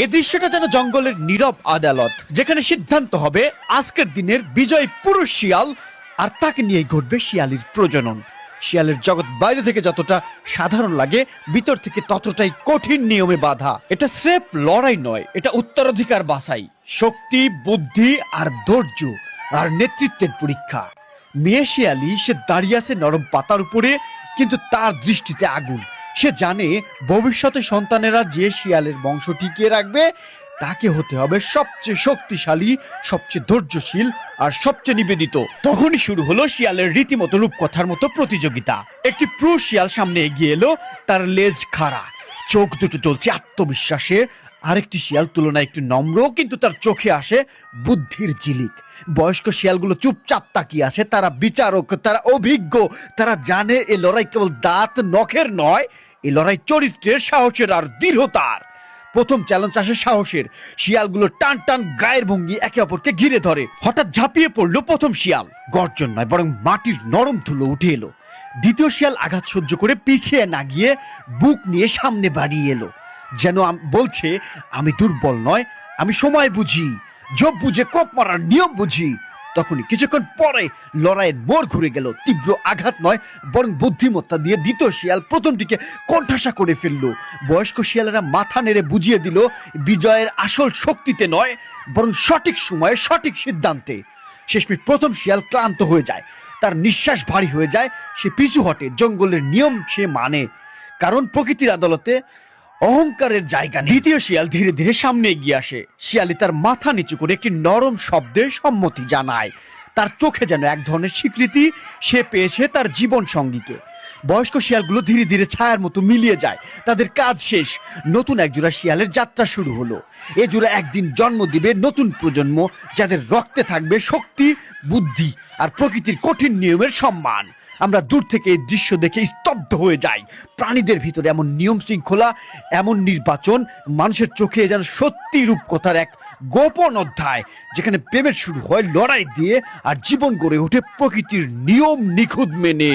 এই দৃশ্যটা যেন জঙ্গলের নীরব আদালত, যেখানে সিদ্ধান্ত হবে আজকের দিনের বিজয় পুরুষ শিয়াল, আর তাকে নিয়ে ঘটবে শিয়ালির প্রজনন। শিয়ালের জগৎ বাইরে থেকে যতটা সাধারণ লাগে, ভিতর থেকে ততটাই কঠিন নিয়মে বাঁধা। এটা স্রেফ লড়াই নয়, এটা উত্তরাধিকার বাছাই, শক্তি, বুদ্ধি আর ধৈর্য আর নেতৃত্বের পরীক্ষা। মেয়ে শিয়ালি সে দাঁড়িয়ে আছে নরম পাতার উপরে, কিন্তু তার দৃষ্টিতে আগুন। সে জানে ভবিষ্যতে সন্তানেরা যে শিয়ালের বংশ টিকিয়ে রাখবে, তাকে হতে হবে সবচেয়ে শক্তিশালী, সবচেয়ে ধৈর্যশীল আর সবচেয়ে নিবেদিত। তখনই শুরু হলো শিয়ালের রীতিমতো রূপকথার মতো প্রতিযোগিতা। একটি পুরুষ শিয়াল সামনে এগিয়ে এলো, তার লেজ খাড়া, চোখ দুটো জ্বলছে আত্মবিশ্বাসে। আরেকটি শিয়াল তুলনায় একটু নম্র, কিন্তু তার চোখে আসে বুদ্ধির ঝিলিক। বয়স্ক শিয়ালগুলো চুপচাপ তাকিয়ে আছে, তারা বিচারক, তারা অভিজ্ঞ, তারা জানে এ লড়াই কেবল দাঁত নখের নয়, এই লড়াই চরিত্রের, সাহসের আর দৃঢ়তার। প্রথম চ্যালেঞ্জ আসে সাহসের। শিয়ালগুলো টান টান গায়ের ভঙ্গি একে অপরকে ঘিরে ধরে। হঠাৎ ঝাঁপিয়ে পড়লো প্রথম শিয়াল। গর্জন নয়, বরং মাটির নরম ধুলো উঠে এলো। দ্বিতীয় শিয়াল আঘাত সহ্য করে পিছিয়ে না গিয়ে বুক নিয়ে সামনে বাড়িয়ে এলো, যেন বলছে, আমি দুর্বল নয়, আমি সময় বুঝি, জব বুঝে কোপ মারার নিয়ম বুঝি। তখনই কিছুক্ষণ পরে লড়াইয়ের মোড় ঘুরে গেল। তীব্র আঘাত নয়, বরং বুদ্ধিমত্তা দিয়ে দ্বিতীয় শিয়াল প্রথমটিকে কোণঠাসা করে ফেললো। বয়স্ক শিয়ালেরা মাথা নেড়ে বুঝিয়ে দিল, বিজয়ের আসল শক্তিতে নয়, বরং সঠিক সময়ে সঠিক সিদ্ধান্তে। শেষমেশ প্রথম শিয়াল ক্লান্ত হয়ে যায়, তার নিঃশ্বাস ভারী হয়ে যায়, সে পিছু হটে। জঙ্গলের নিয়ম সে মানে, কারণ প্রকৃতির আদালতে অহংকারের জায়গা নেই। দ্বিতীয় শিয়াল ধীরে ধীরে সামনে এগিয়ে আসে। শিয়ালি তার মাথা নিচু করে একটি নরম শব্দে সম্মতি জানায়। তার চোখে যেন এক ধরনের স্বীকৃতি, সে পেয়েছে তার জীবন সঙ্গীকে। বয়স্ক শিয়ালগুলো ধীরে ধীরে ছায়ার মতো মিলিয়ে যায়। তাদের কাজ শেষ, নতুন এক জোড়া শিয়ালের যাত্রা শুরু হলো। এ জোড়া একদিন জন্ম দিবে নতুন প্রজন্ম, যাদের রক্তে থাকবে শক্তি, বুদ্ধি আর প্রকৃতির কঠিন নিয়মের সম্মান। আমরা দূর থেকে এই দৃশ্য দেখে স্তব্ধ হয়ে যাই। প্রাণীদের ভিতরে এমন নিয়ম শৃঙ্খলা, এমন নির্বাচন, মানুষের চোখে যেন সত্যি রূপকথার এক গোপন অধ্যায়, যেখানে প্রেমের শুরু হয় লড়াই দিয়ে আর জীবন গড়ে ওঠে প্রকৃতির নিয়ম নিখুঁত মেনে।